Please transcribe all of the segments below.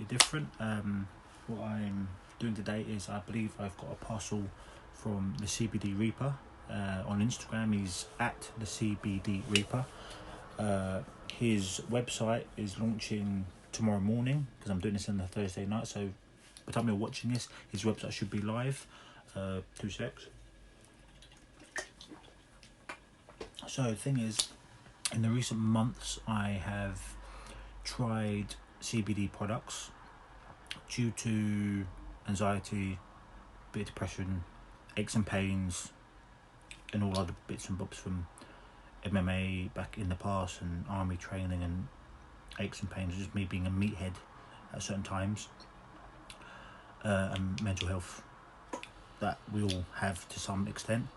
slightly different. What I'm doing today is, I believe I've got a parcel from the CBD Reaper. On Instagram he's at the CBD Reaper. His website is launching tomorrow morning, because I'm doing this on the Thursday night, so by the time you're watching this, his website should be live. 2 secs. So the thing is, in the recent months I have tried CBD products due to anxiety, bit of depression, aches and pains, and all other bits and bobs from MMA back in the past, and army training, and aches and pains, just me being a meathead at certain times, and mental health that we all have to some extent.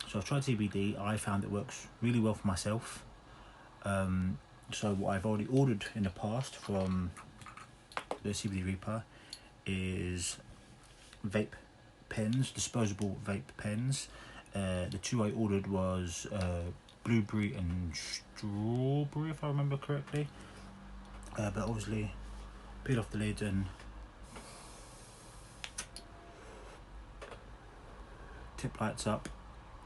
So I've tried CBD. I found it works really well for myself. So what I've already ordered in the past from the CBD Reaper is vape pens, disposable vape pens. The 2 I ordered was blueberry and strawberry, if I remember correctly. But obviously, peel off the lid and tip lights up.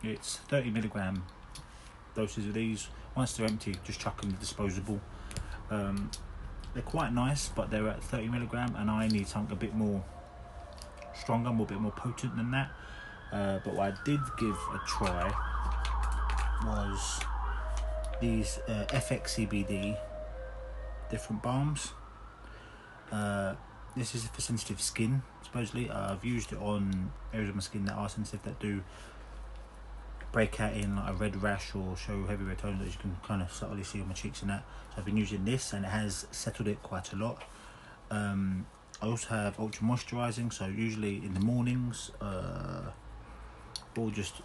It's 30mg doses of these. Once they're empty, just chuck them in the disposable. They're quite nice, but they're at 30mg, and I need something a bit more stronger, a bit more potent than that. But what I did give a try was these FX CBD different balms. This is for sensitive skin, supposedly. I've used it on areas of my skin that are sensitive, that do break out in like a red rash or show heavy red tones that you can kind of subtly see on my cheeks and that. So I've been using this, and it has settled it quite a lot. I also have ultra moisturising, so usually in the mornings, or just to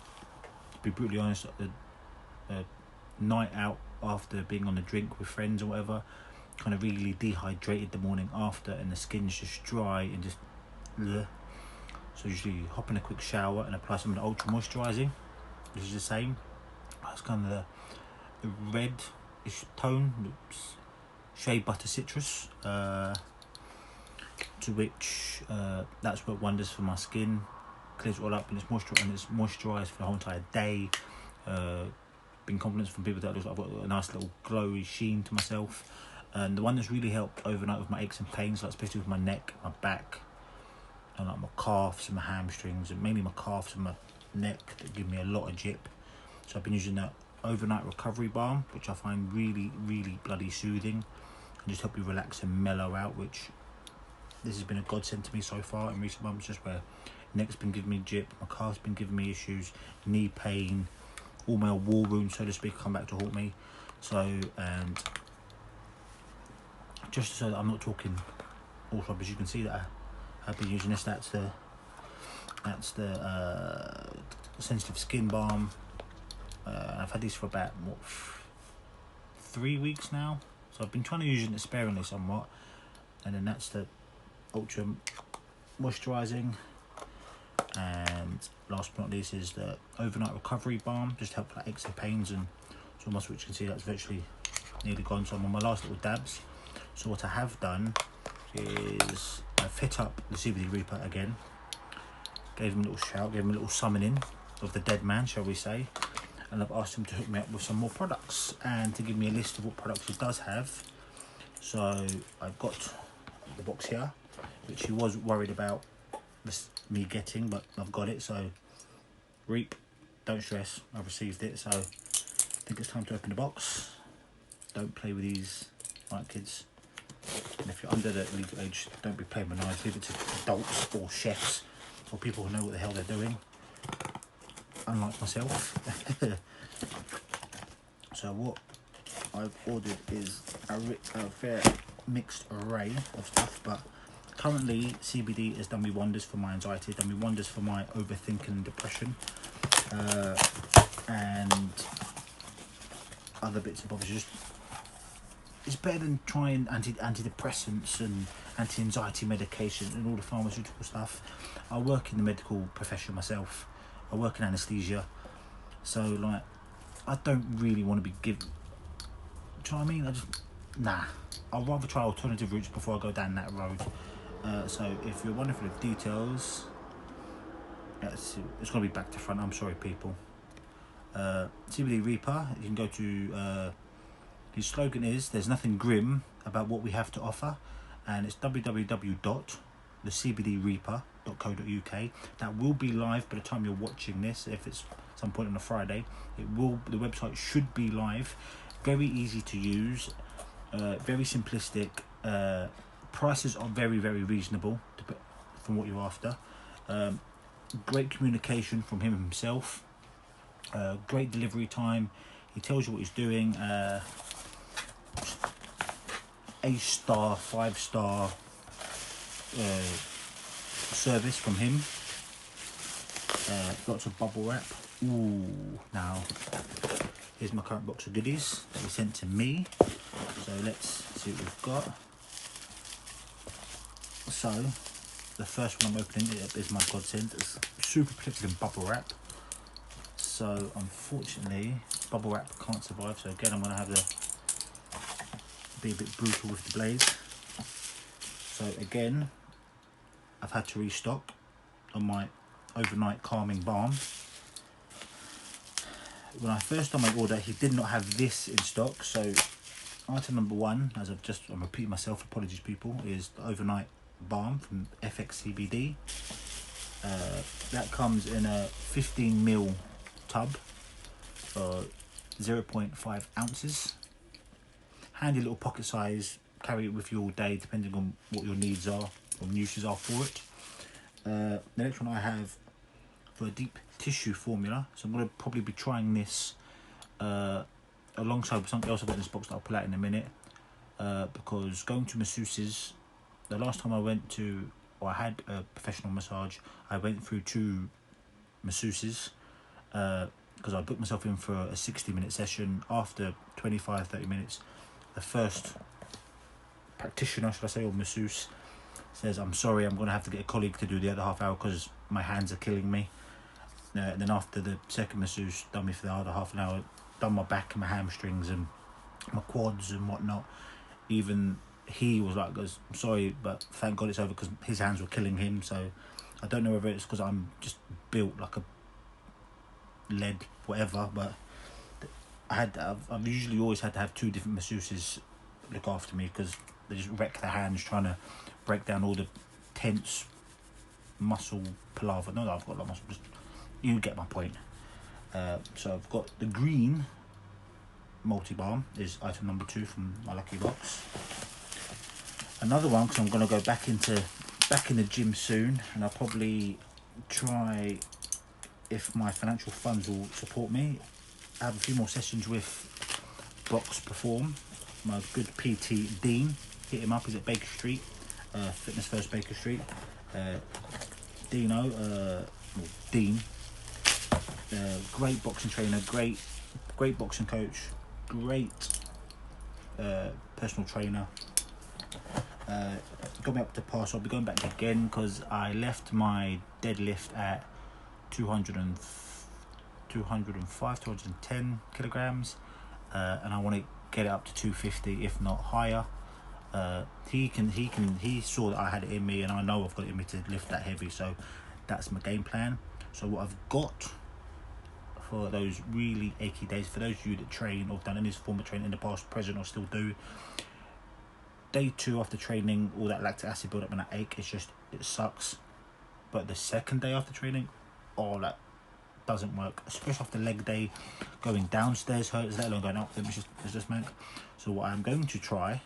be brutally honest, a night out after being on a drink with friends or whatever, kind of really dehydrated the morning after, and the skin's just dry and just bleh. So usually hop in a quick shower and apply some of the ultra moisturising. This is the same. It's kind of the red-ish tone, shea butter citrus, to which that's what wonders for my skin. Clears it all up, and it's moisturised for the whole entire day. Been compliments from people that I've got a nice little glowy sheen to myself. And the one that's really helped overnight with my aches and pains, like especially with my neck, my back, and like my calves and my hamstrings, and mainly my calves and my neck, that give me a lot of jip. So I've been using that overnight recovery balm, which I find really bloody soothing, and just help you relax and mellow out, which this has been a godsend to me so far in recent months, just where neck's been giving me jip, my calf's been giving me issues, knee pain, all my war wounds, so to speak, come back to haunt me. So, and just so that I'm not talking all rubbish, you can see that I've been using this. That's the sensitive skin balm. I've had these for about 3 weeks now, so I've been trying to use it sparingly somewhat. And then that's the ultra moisturising, and last but not least is the overnight recovery balm, just to help with aches and pains and so much, which you can see that's virtually nearly gone. So I'm on my last little dabs. So what I have done is I've hit up the CBD Reaper again, gave him a little shout, gave him a little summoning of the dead man, shall we say, and I've asked him to hook me up with some more products and to give me a list of what products he does have. So I've got the box here, which he was worried about me getting, but I've got it. So Reap, don't stress, I've received it. So I think it's time to open the box. Don't play with these, right kids? And if you're under the legal age, don't be playing with knives. Leave it to adults or chefs or people who know what the hell they're doing, unlike myself. So what I've ordered is a fair mixed array of stuff, but currently CBD has done me wonders for my anxiety, done me wonders for my overthinking and depression, and other bits and bobs. It's better than trying antidepressants and anti-anxiety medication and all the pharmaceutical stuff. I work in the medical profession myself. I work in anaesthesia, so like I don't really want to be given. Do you know what I mean? I'd rather try alternative routes before I go down that road. So if you're wondering for the details, it's going to be back to front. I'm sorry, people. CBD Reaper. You can go to. His slogan is, "There's nothing grim about what we have to offer," and it's www.thecbdreaper.co.uk. That will be live by the time you're watching this. If it's some point on a Friday, it will. The website should be live. Very easy to use, very simplistic. Prices are very, very reasonable from what you're after. Great communication from him himself. Great delivery time. He tells you what he's doing. A-star, 5-star service from him. Lots of bubble wrap. Ooh, now here's my current box of goodies that he sent to me. So let's see what we've got. So the first one I'm opening is my godsend. It's super protected in bubble wrap. So unfortunately, bubble wrap can't survive. So again, I'm going to have to be a bit brutal with the blades. So again, I've had to restock on my overnight calming balm. When I first done my order, he did not have this in stock. So item number one, as I'm repeating myself, apologies people, is the overnight balm from FX CBD. That comes in a 15ml tub for 0.5 ounces. Handy little pocket size, carry it with you all day depending on what your needs are or uses are for it. The next one I have for a deep tissue formula, so I'm going to probably be trying this alongside with something else I've got in this box that I'll pull out in a minute, because going to masseuses, the last time I went to, or I had a professional massage, I went through 2 masseuses, because I booked myself in for a 60-minute session. After 25-30 minutes, the first practitioner, should I say, or masseuse, says, "I'm sorry, I'm going to have to get a colleague to do the other half hour because my hands are killing me." And then after the second masseuse done me for the other half an hour, done my back and my hamstrings and my quads and whatnot, even he was like, "I'm sorry, but thank God it's over," because his hands were killing him. So I don't know whether it's because I'm just built like a lead whatever, but I've usually always had to have 2 different masseuses look after me because they just wreck their hands trying to break down all the tense muscle palaver. No, I've got a lot of muscle, just you get my point. So I've got the green multi-balm is item number 2 from my lucky box. Another one, because I'm going to go back in the gym soon, and I'll probably try, if my financial funds will support me, I have a few more sessions with Box Perform, my good PT Dean. Hit him up, he's at Baker Street, Fitness First Baker Street. Dean, great boxing trainer, great boxing coach, great personal trainer. Got me up to par, so I'll be going back again because I left my deadlift at 210 kilograms, and I want to get it up to 250, if not higher. He saw that I had it in me, and I know I've got it in me to lift that heavy, so that's my game plan. So what I've got for those really achy days, for those of you that train or have done any form of training in the past, present, or still do, day 2 after training, all that lactic acid build up and that ache, it sucks. But the second day after training, that doesn't work, especially after leg day. Going downstairs hurts, let alone going up them. It's just mad. So what I'm going to try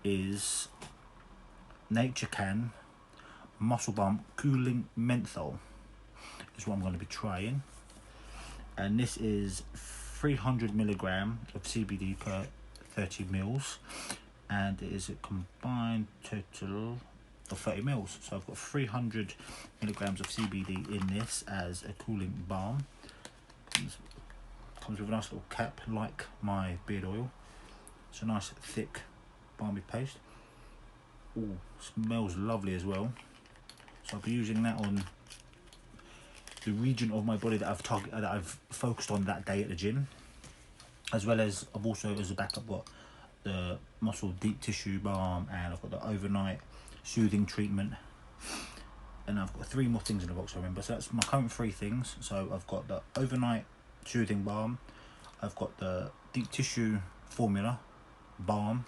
is Naturecan Muscle Balm Cooling Menthol is what I'm going to be trying, and this is 300 milligram of CBD per 30 mils, and it is a combined total of 30 mils. So I've got 300 milligrams of CBD in this as a cooling balm. Comes with a nice little cap like my beard oil. It's a nice thick balmy paste. Ooh, smells lovely as well. So I'll be using that on the region of my body that I've focused on that day at the gym, as well as I've also, as a backup, got the muscle deep tissue balm, and I've got the overnight soothing treatment, and I've got 3 more things in the box I remember. So that's my current 3 things. So I've got the overnight soothing balm, I've got the deep tissue formula balm,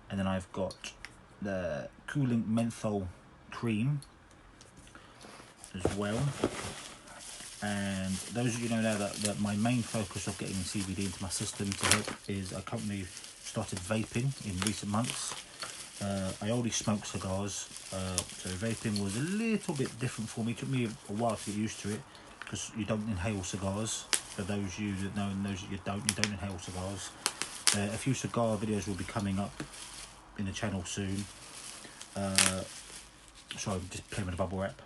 and then I've got the cooling menthol cream as well. And those of you know now that my main focus of getting CBD into my system to help is I currently started vaping in recent months. I already smoked cigars, so vaping was a little bit different for me. It took me a while to get used to it, because you don't inhale cigars. For those of you that know and those that you don't inhale cigars. A few cigar videos will be coming up in the channel soon. Sorry, I'm just playing with a bubble wrap.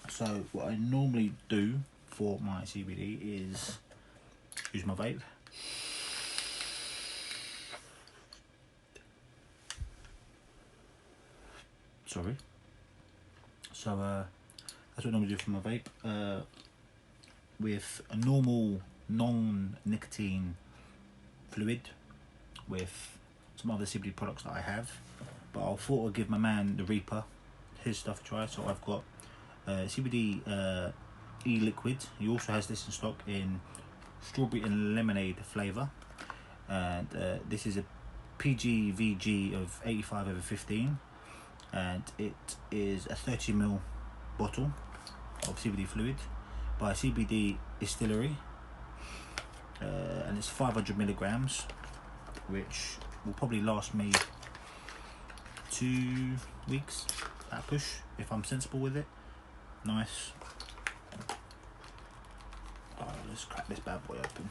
So what I normally do for my CBD is use my vape. Sorry. So that's what I normally do for my vape. With a normal non-nicotine fluid, with some other CBD products that I have, but I thought I'd give my man the Reaper his stuff a try. So I've got CBD e-liquid. He also has this in stock in strawberry and lemonade flavour, and this is a PGVG of 85/15, and it is a 30ml bottle of CBD fluid by CBDISTILLERY, and it's 500mg, which will probably last me 2 weeks at a push if I'm sensible with it. Nice. Let's crack this bad boy open.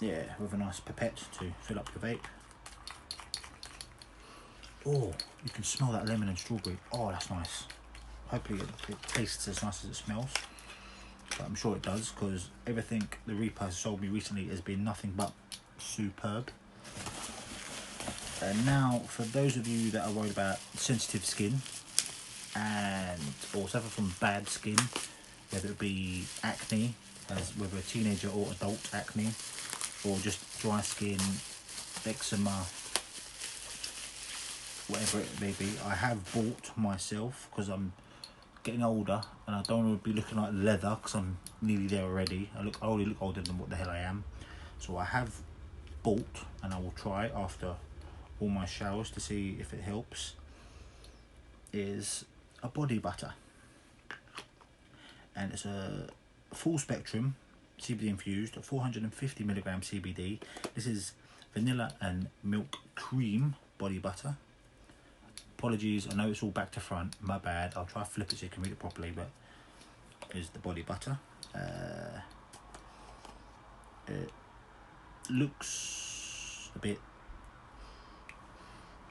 Yeah, with a nice pipette to fill up your vape. Oh, you can smell that lemon and strawberry. Oh, that's nice. Hopefully it tastes as nice as it smells, but I'm sure it does, because everything the Reaper has sold me recently has been nothing but superb. And now, for those of you that are worried about sensitive skin and or suffer from bad skin, whether it be acne, whether a teenager or adult acne, or just dry skin, eczema, whatever it may be, I have bought myself, because I'm getting older and I don't want to be looking like leather, because I'm nearly there already. I already look older than what the hell I am. So I have bought, and I will try after all my showers to see if it helps, is a body butter, and it's a full spectrum CBD infused 450mg CBD. This is vanilla and milk cream body butter. Apologies, I know it's all back to front, my bad. I'll try to flip it so you can read it properly, but here's the body butter. It looks a bit,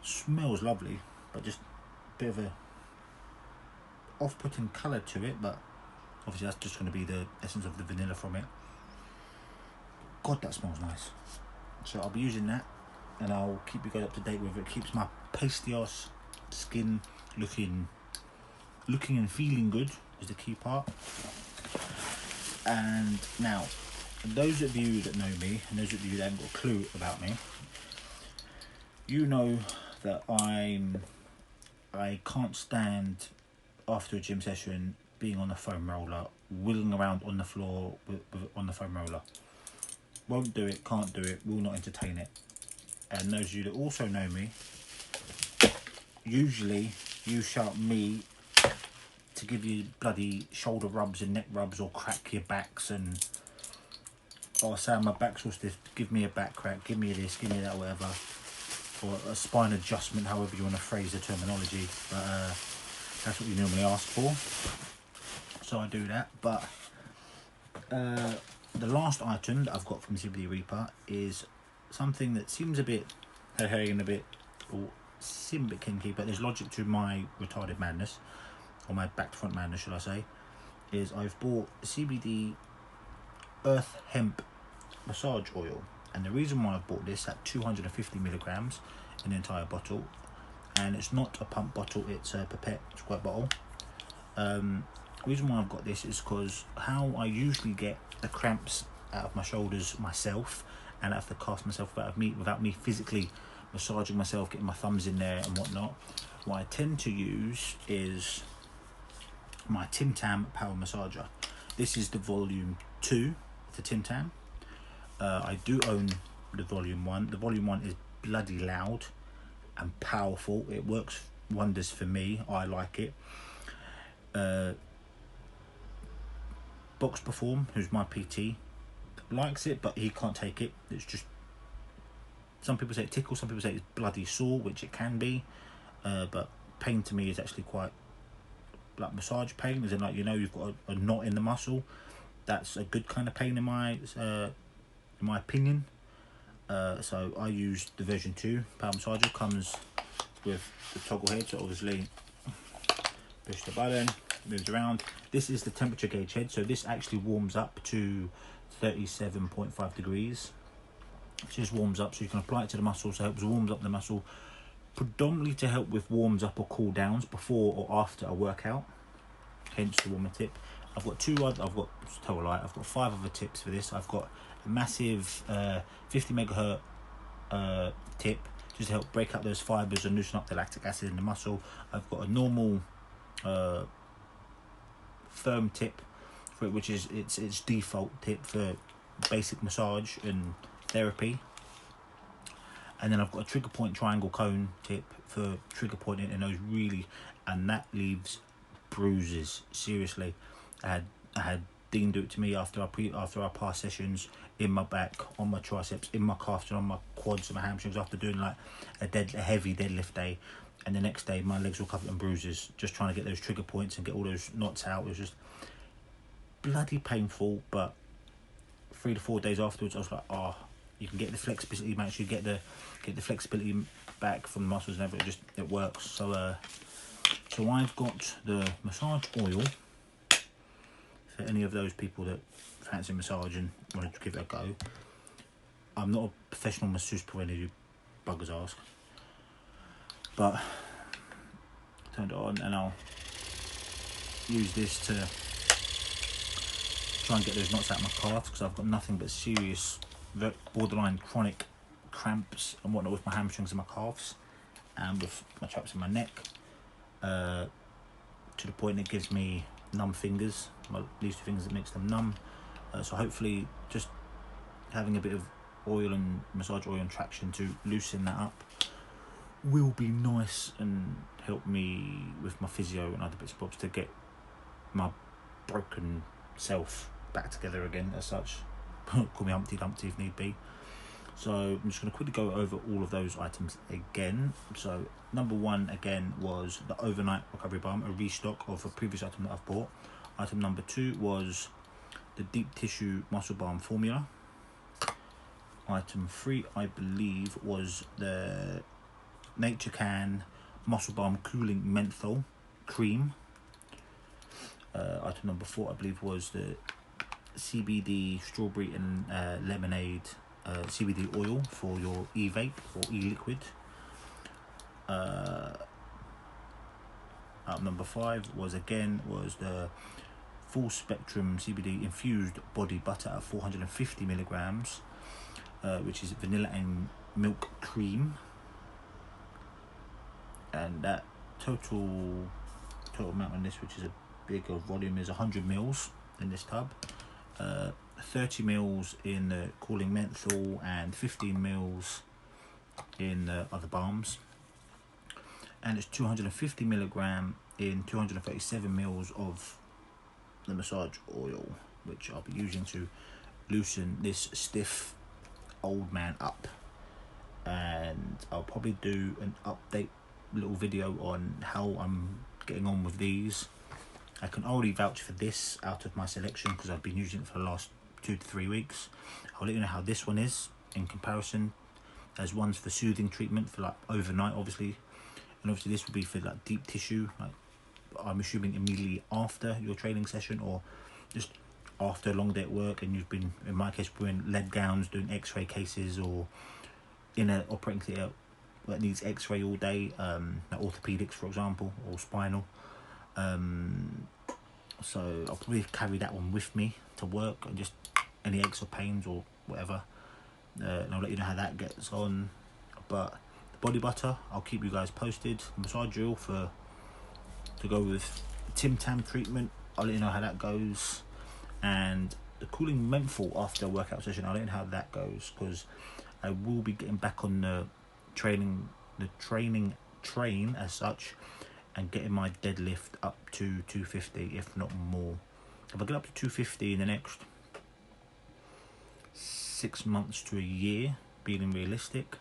smells lovely, but just a bit of a off-putting colour to it, but obviously that's just going to be the essence of the vanilla from it. God, that smells nice. So I'll be using that, and I'll keep you guys up to date with it. It keeps my pasty ass skin looking and feeling good is the key part. And now, those of you that know me, and those of you that haven't got a clue about me, you know that I can't stand after a gym session being on the foam roller, wheeling around on the floor on the foam roller. Won't do it, can't do it, will not entertain it. And those of you that also know me, usually you shout me to give you bloody shoulder rubs and neck rubs, or crack your backs, and or say my back's so stiff, give me a back crack, give me this, give me that, whatever, or a spine adjustment, however you want to phrase the terminology. But that's what you normally ask for, so I do that. But the last item that I've got from CBD Reaper is something that seems a bit and a bit, or seem a bit kinky, but there's logic to my retarded madness, or my back to front madness should I say. Is I've bought CBD ERTH Hemp massage oil, and the reason why I've bought this at 250mg in the entire bottle, and it's not a pump bottle, it's a pipette squirt bottle. The reason why I've got this is because how I usually get the cramps out of my shoulders myself, and I have to cast myself without me physically massaging myself, getting my thumbs in there and whatnot. What I tend to use is my Tim Tam power massager. This is the volume 2 of the Tim Tam. I do own the volume 1. The volume 1 is bloody loud and powerful. It works wonders for me. I like it. Box Perform, who's my PT, likes it, but he can't take it. It's just, some people say it tickles, some people say it's bloody sore, which it can be, but pain to me is actually quite like massage pain, as in, like, you know, you've got a knot in the muscle. That's a good kind of pain in my opinion. So I use the version 2 power massager. Comes with the toggle head, so obviously push the button, moves around. This is the temperature gauge head, so this actually warms up to 37.5 degrees. It just warms up, so you can apply it to the muscle, so it helps warms up the muscle, predominantly to help with warms up or cool downs before or after a workout, hence the warmer tip. I've got 5 other tips for this. I've got a massive 50 megahertz tip, just to help break up those fibers and loosen up the lactic acid in the muscle. I've got a normal firm tip for it, which is its default tip for basic massage and therapy. And then I've got a trigger point triangle cone tip for trigger pointing in those really, and that leaves bruises. Seriously, I had Dean do it to me after our past sessions, in my back, on my triceps, in my calves, and on my quads and my hamstrings, after doing like a heavy deadlift day. And the next day my legs were covered in bruises, just trying to get those trigger points and get all those knots out. It was just bloody painful, but 3 to 4 days afterwards I was like, oh, you can get the flexibility, make sure you get the flexibility back from the muscles and everything. It works. So I've got the massage oil for any of those people that fancy massage and wanted to give it a go. I'm not a professional masseuse per any of you buggers ask, but I turned it on and I'll use this to try and get those knots out of my calves, because I've got nothing but serious, borderline chronic cramps and whatnot with my hamstrings and my calves, and with my traps in my neck, to the point it gives me numb fingers. These 2 fingers that makes them numb. So hopefully just having a bit of oil and massage oil and traction to loosen that up will be nice and help me with my physio and other bits and bobs to get my broken self back together again, as such. Call me Humpty Dumpty if need be. So I'm just going to quickly go over all of those items again. So number 1 again was the overnight recovery balm, a restock of a previous item that I've bought. Item number 2 was the deep tissue muscle balm formula. Item 3, I believe, was the Naturecan muscle balm cooling menthol cream. Item number 4, I believe, was the CBD strawberry and lemonade CBD oil for your e-vape or e-liquid. Number 5 was the full spectrum CBD infused body butter at 450 milligrams, which is vanilla and milk cream, and that total amount on this, which is a bigger volume, is 100 mils in this tub. 30 mils in the cooling menthol and 15 mils in the other balms, and it's 250 milligram in 237 mils of the massage oil, which I'll be using to loosen this stiff old man up. And I'll probably do an update little video on how I'm getting on with these. I can already vouch for this out of my selection because I've been using it for the last 2 to 3 weeks. I'll let you know how this one is in comparison, as one's for soothing treatment for like overnight, obviously, and obviously this would be for like deep tissue, like I'm assuming immediately after your training session or just after a long day at work, and you've been, in my case, wearing lead gowns, doing x-ray cases, or in an operating theatre that needs x-ray all day, like orthopedics for example, or spinal. So I'll probably carry that one with me to work, and just any aches or pains or whatever. and I'll let you know how that gets on. But the body butter, I'll keep you guys posted. Massage gel to go with Tim Tam treatment, I'll let you know how that goes. And the cooling menthol after a workout session, I'll let you know how that goes, because I will be getting back on the training train as such, and getting my deadlift up to 250, if not more. If I get up to 250 in the next 6 months to a year, being realistic,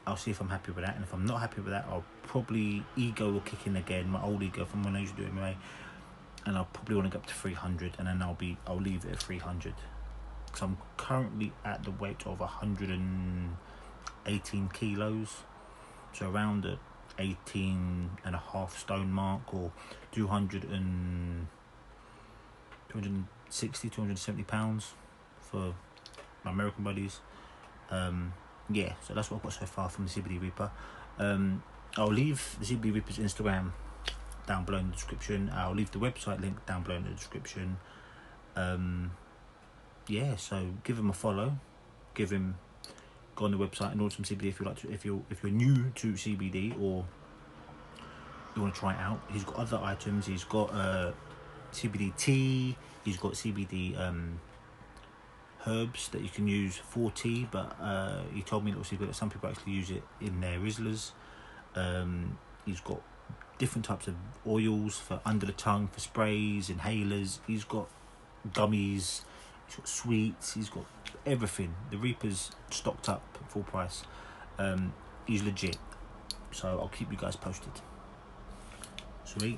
I'll see if I'm happy with that. And if I'm not happy with that, I'll probably, ego will kick in again, my old ego from when I used to do MMA, and I'll probably want to get up to 300, and then I'll leave it at 300, because I'm currently at the weight of 118 kilos, so around the 18.5 stone mark, or 270 pounds for my American buddies. Yeah, so that's what I've got so far from the CBD Reaper. I'll leave the CBD Reaper's Instagram down below in the description. I'll leave the website link down below in the description. Yeah, so give him a follow. Go on the website and order some CBD if you like to. If you're new to CBD, or you want to try it out, he's got other items. He's got CBD tea. He's got CBD herbs that you can use for tea, but he told me that some people actually use it in their Rizzlers. He's got different types of oils for under the tongue, for sprays, inhalers. He's got gummies, he's got sweets, he's got everything. The Reaper's stocked up at full price. He's legit, so I'll keep you guys posted. Sweet.